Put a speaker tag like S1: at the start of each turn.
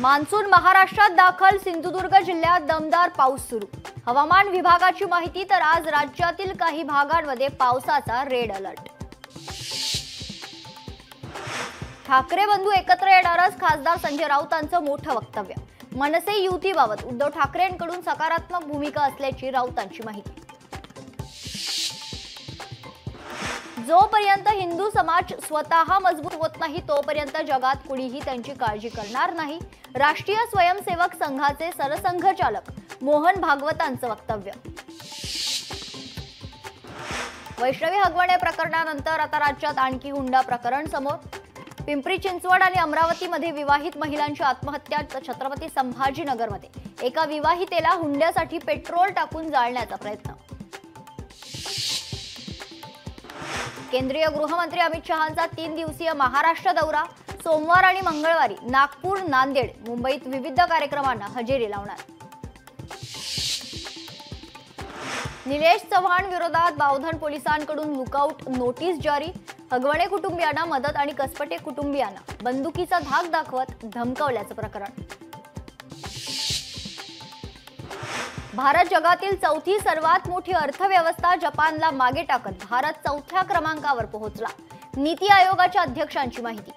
S1: Monsoon महाराष्ट्रात दाखल, सिंधुदुर्ग जिल्ह्यात दमदार पाऊस सुरू। हवामान विभागाची माहिती, तर आज राज्यातील काही भागांमध्ये पावसाचा रेड अलर्ट। ठाकरे बंधू एकत्र येणारच, खासदार संजय राऊतांचं मोठं वक्तव्य। मनसे युतीबाबत उद्धव ठाकरेंकडून सकारात्मक भूमिका असल्याची राऊतांची माहिती। जोपर्यंत हिंदू समाज स्वतः मजबूत होत नाही तोपर्यंत जगात कुणीही त्यांची काळजी करणार नाही, राष्ट्रीय स्वयंसेवक संघाचे सरसंघचालक मोहन भागवतांचं वक्तव्य। वैष्णवी हगवणे प्रकरणानंतर आता राज्यात आणखी हुंडा प्रकरण समोर। पिंपरी चिंचवड आणि अमरावतीमध्ये विवाहित महिलांची आत्महत्या। छत्रपती संभाजीनगरमध्ये एका विवाहितेला हुंड्यासाठी पेट्रोल टाकून जाळण्याचा प्रयत्न। केंद्रीय गृहमंत्री अमित शहांचा 3 दिवसीय महाराष्ट्र दौरा। सोमवार आणि मंगळवारी नागपूर, नांदेड, मुंबईत विविध कार्यक्रमांना हजेरी लावणार। निलेश चव्हाण विरोधात बावधन पोलिसांकडून लुकआउट नोटीस जारी। हगवणे कुटुंबियांना मदत आणि कसपटे कुटुंबियांना बंदुकीचा धाक दाखवत धमकावल्याचं प्रकरण। भारत जगातील चौथी सर्वात मोठी अर्थव्यवस्था, जपानला मागे टाकत भारत 4थ्या क्रमांकावर पोहोचला। नीती आयोगाच्या अध्यक्षांची माहिती।